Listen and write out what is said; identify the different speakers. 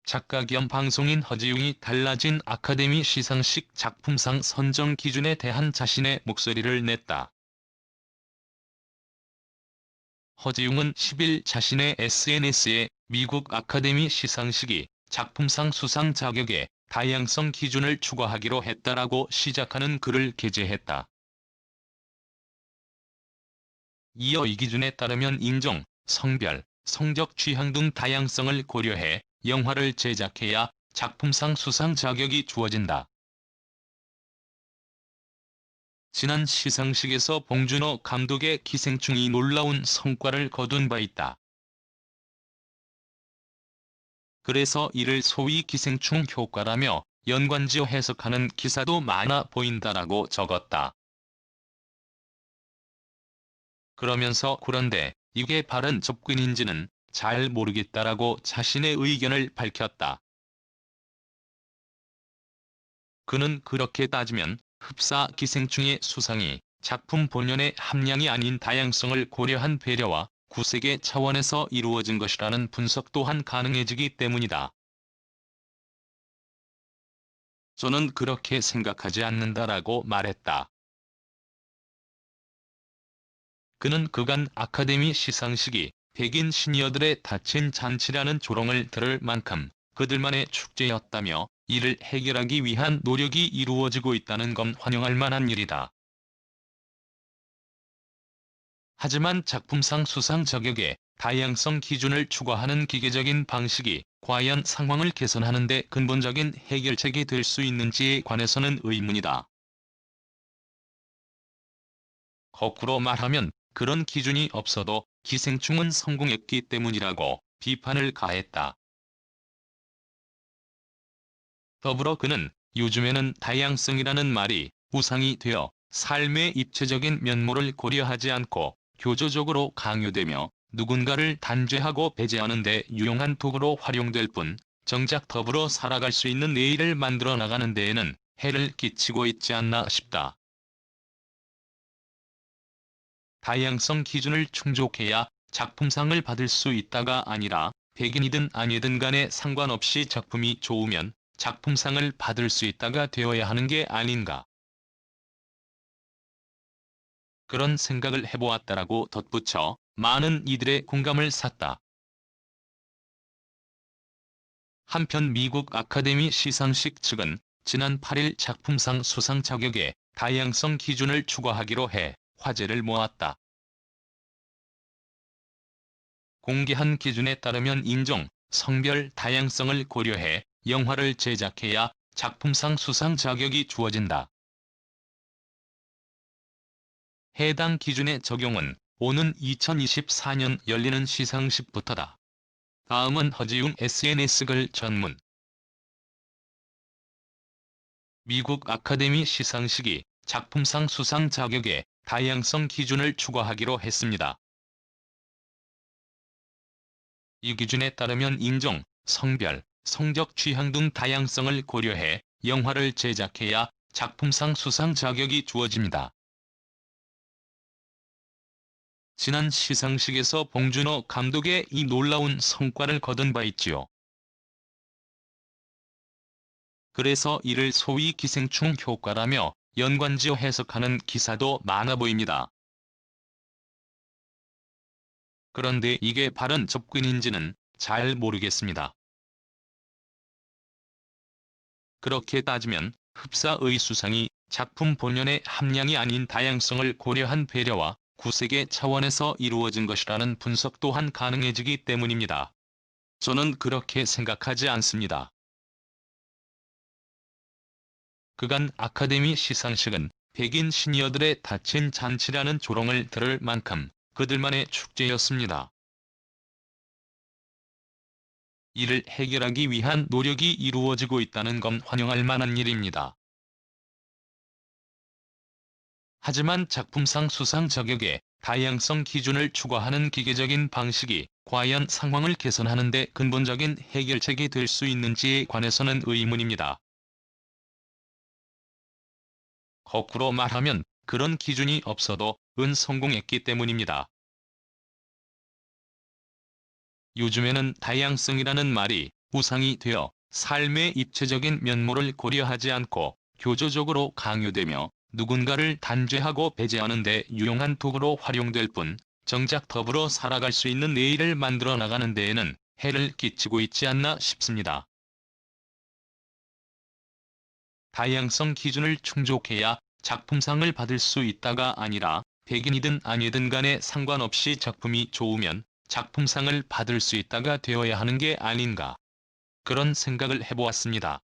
Speaker 1: 작가 겸 방송인 허지웅이 달라진 아카데미 시상식 작품상 선정 기준에 대한 자신의 목소리를 냈다. 허지웅은 10일 자신의 SNS에 미국 아카데미 시상식이 작품상 수상 자격에 다양성 기준을 추가하기로 했다라고 시작하는 글을 게재했다. 이어 이 기준에 따르면 인종, 성별, 성적 취향 등 다양성을 고려해 영화를 제작해야 작품상 수상 자격이 주어진다. 지난 시상식에서 봉준호 감독의 기생충이 놀라운 성과를 거둔 바 있다. 그래서 이를 소위 기생충 효과라며 연관지어 해석하는 기사도 많아 보인다라고 적었다. 그러면서 그런데 이게 바른 접근인지는 잘 모르겠다라고 자신의 의견을 밝혔다. 그는 그렇게 따지면 흡사 기생충의 수상이 작품 본연의 함량이 아닌 다양성을 고려한 배려와 구색의 차원에서 이루어진 것이라는 분석 또한 가능해지기 때문이다. 저는 그렇게 생각하지 않는다라고 말했다. 그는 그간 아카데미 시상식이 백인 시니어들의 닫힌 잔치라는 조롱을 들을 만큼 그들만의 축제였다며 이를 해결하기 위한 노력이 이루어지고 있다는 건 환영할 만한 일이다. 하지만 작품상 수상 자격에 다양성 기준을 추가하는 기계적인 방식이 과연 상황을 개선하는 데 근본적인 해결책이 될 수 있는지에 관해서는 의문이다. 거꾸로 말하면 그런 기준이 없어도 기생충은 성공했기 때문이라고 비판을 가했다. 더불어 그는 요즘에는 다양성이라는 말이 우상이 되어 삶의 입체적인 면모를 고려하지 않고 교조적으로 강요되며 누군가를 단죄하고 배제하는 데 유용한 도구로 활용될 뿐 정작 더불어 살아갈 수 있는 내일을 만들어 나가는 데에는 해를 끼치고 있지 않나 싶다. 다양성 기준을 충족해야 작품상을 받을 수 있다가 아니라 백인이든 아니든 간에 상관없이 작품이 좋으면 작품상을 받을 수 있다가 되어야 하는 게 아닌가. 그런 생각을 해보았다라고 덧붙여 많은 이들의 공감을 샀다. 한편 미국 아카데미 시상식 측은 지난 8일 작품상 수상 자격에 다양성 기준을 추가하기로 해 화제를 모았다. 공개한 기준에 따르면 인종, 성별 다양성을 고려해 영화를 제작해야 작품상 수상 자격이 주어진다. 해당 기준의 적용은 오는 2024년 열리는 시상식부터다. 다음은 허지웅 SNS 글 전문. 미국 아카데미 시상식이 작품상 수상 자격에 다양성 기준을 추가하기로 했습니다. 이 기준에 따르면 인종, 성별, 성적 취향 등 다양성을 고려해 영화를 제작해야 작품상 수상 자격이 주어집니다. 지난 시상식에서 봉준호 감독의 이 놀라운 성과를 거둔 바 있지요. 그래서 이를 소위 기생충 효과라며 연관지어 해석하는 기사도 많아 보입니다. 그런데 이게 바른 접근인지는 잘 모르겠습니다. 그렇게 따지면 흡사의 수상이 작품 본연의 함량이 아닌 다양성을 고려한 배려와 구색의 차원에서 이루어진 것이라는 분석 또한 가능해지기 때문입니다. 저는 그렇게 생각하지 않습니다. 그간 아카데미 시상식은 백인 시니어들의 닫힌 잔치라는 조롱을 들을 만큼 그들만의 축제였습니다. 이를 해결하기 위한 노력이 이루어지고 있다는 건 환영할 만한 일입니다. 하지만 작품상 수상 자격에 다양성 기준을 추가하는 기계적인 방식이 과연 상황을 개선하는 데 근본적인 해결책이 될 수 있는지에 관해서는 의문입니다. 거꾸로 말하면 그런 기준이 없어도 성공했기 때문입니다. 요즘에는 다양성이라는 말이 우상이 되어 삶의 입체적인 면모를 고려하지 않고 교조적으로 강요되며 누군가를 단죄하고 배제하는 데 유용한 도구로 활용될 뿐 정작 더불어 살아갈 수 있는 내일을 만들어 나가는 데에는 해를 끼치고 있지 않나 싶습니다. 다양성 기준을 충족해야 작품상을 받을 수 있다가 아니라 백인이든 아니든 간에 상관없이 작품이 좋으면 작품상을 받을 수 있다가 되어야 하는 게 아닌가. 그런 생각을 해보았습니다.